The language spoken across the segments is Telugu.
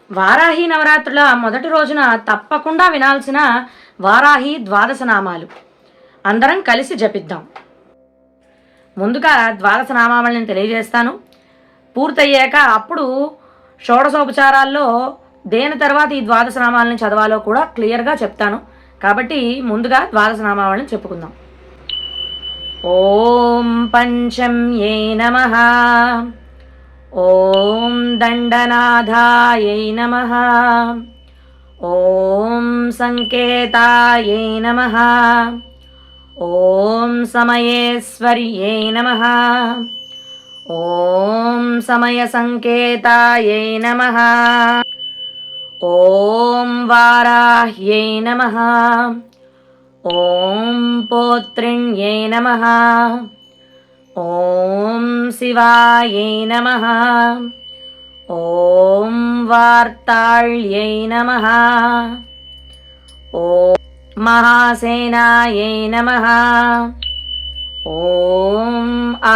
వారాహి నవరాత్రుల మొదటి రోజున తప్పకుండా వినాల్సిన వారాహి ద్వాదశ నామాలు అందరం కలిసి జపిద్దాం. ముందుగా ద్వాదశ నామావళిని తెలియజేస్తాను. పూర్తయ్యాక అప్పుడు షోడశోపచారాల్లో దేని తర్వాత ఈ ద్వాదశ నామాలని చదవాలో కూడా క్లియర్గా చెప్తాను. కాబట్టి ముందుగా ద్వాదశ నామావళిని చెప్పుకుందాం. ఓం పంచమ్యై నమః. ఓం దండనాథాయై నమః. ఓం సంకేతాయై నమః. ఓం సమయేశ్వర్యై నమః. ఓం సమయ సంకేతాయై నమః. ఓం వారాహ్యై నమః. ఓం పోత్రిణ్యై నమః. ఓం శివాయై నమః. ఓం వార్తాళ్యై నమః. ఓం మహాసేనాయై నమః. ఓం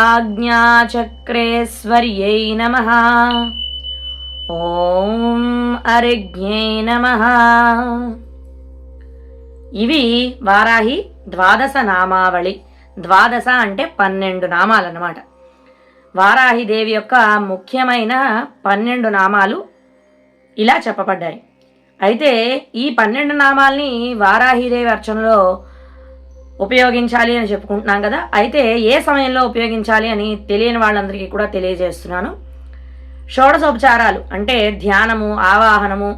ఆజ్ఞాచక్రేశ్వర్యై నమః. ఓం అరిజ్ఞై నమః. ఇవి వారాహి ద్వాదశ నామావళి. ద్వాదశ అంటే 12 నామాలన్నమాట. వారాహిదేవి యొక్క ముఖ్యమైన 12 నామాలు ఇలా చెప్పబడ్డాయి. అయితే ఈ 12 నామాల్ని వారాహిదేవి అర్చనలో ఉపయోగించాలి అని చెప్పుకుంటున్నాం కదా. అయితే ఏ సమయంలో ఉపయోగించాలి అని తెలియని వాళ్ళందరికీ కూడా తెలియజేస్తున్నాను. షోడశోపచారాలు అంటే ధ్యానము, ఆవాహనము,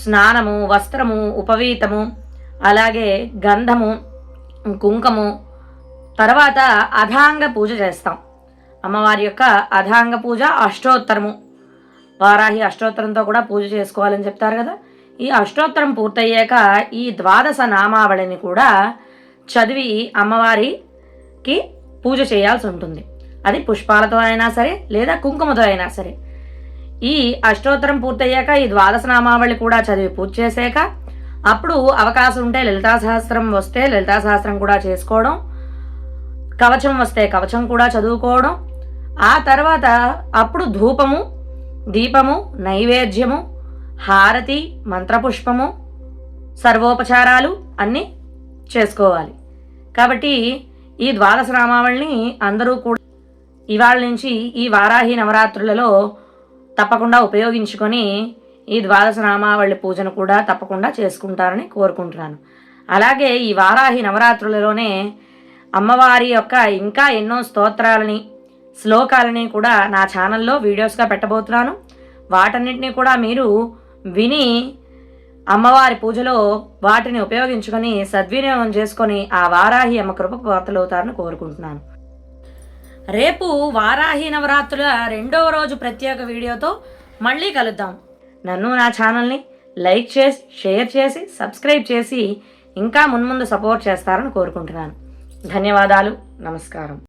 స్నానము, వస్త్రము, ఉపవీతము, అలాగే గంధము, కుంకము, తర్వాత అథాంగ పూజ చేస్తాం. అమ్మవారి యొక్క అథాంగ పూజ అష్టోత్తరము, వారాహి అష్టోత్తరంతో కూడా పూజ చేసుకోవాలని చెప్తారు కదా. ఈ అష్టోత్తరం పూర్తయ్యాక ఈ ద్వాదశ నామావళిని కూడా చదివి అమ్మవారికి పూజ చేయాల్సి ఉంటుంది. అది పుష్పాలతో అయినా సరే లేదా కుంకుమతో అయినా సరే. ఈ అష్టోత్తరం పూర్తయ్యాక ఈ ద్వాదశ నామావళి కూడా చదివి పూజ చేసాక అప్పుడు అవకాశం ఉంటే లలితా సహస్రం వస్తే లలితా సహస్రం కూడా చేసుకోవడం, కవచం వస్తే కవచం కూడా చదువుకోవడం. ఆ తర్వాత అప్పుడు ధూపము, దీపము, నైవేద్యము, హారతి, మంత్రపుష్పము, సర్వోపచారాలు అన్నీ చేసుకోవాలి. కాబట్టి ఈ ద్వాదశ నామావళిని అందరూ కూడా ఇవాళ నుంచి ఈ వారాహి నవరాత్రులలో తప్పకుండా ఉపయోగించుకొని ఈ ద్వాదశ నామావళి పూజను కూడా తప్పకుండా చేసుకుంటారని కోరుకుంటున్నాను. అలాగే ఈ వారాహి నవరాత్రులలోనే అమ్మవారి యొక్క ఇంకా ఎన్నో స్తోత్రాలని, శ్లోకాలని కూడా నా ఛానల్లో వీడియోస్గా పెట్టబోతున్నాను. వాటన్నిటినీ కూడా మీరు విని అమ్మవారి పూజలో వాటిని ఉపయోగించుకొని సద్వినియోగం చేసుకొని ఆ వారాహి అమ్మ కృపకు పాత్రలవుతారని కోరుకుంటున్నాను. రేపు వారాహి నవరాత్రుల 2వ రోజు ప్రత్యేక వీడియోతో మళ్ళీ కలుద్దాం. నన్ను నా ఛానల్ని లైక్ చేసి, షేర్ చేసి, సబ్స్క్రైబ్ చేసి ఇంకా మున్ముందు సపోర్ట్ చేస్తారని కోరుకుంటున్నాను. ధన్యవాదాలు. నమస్కారం.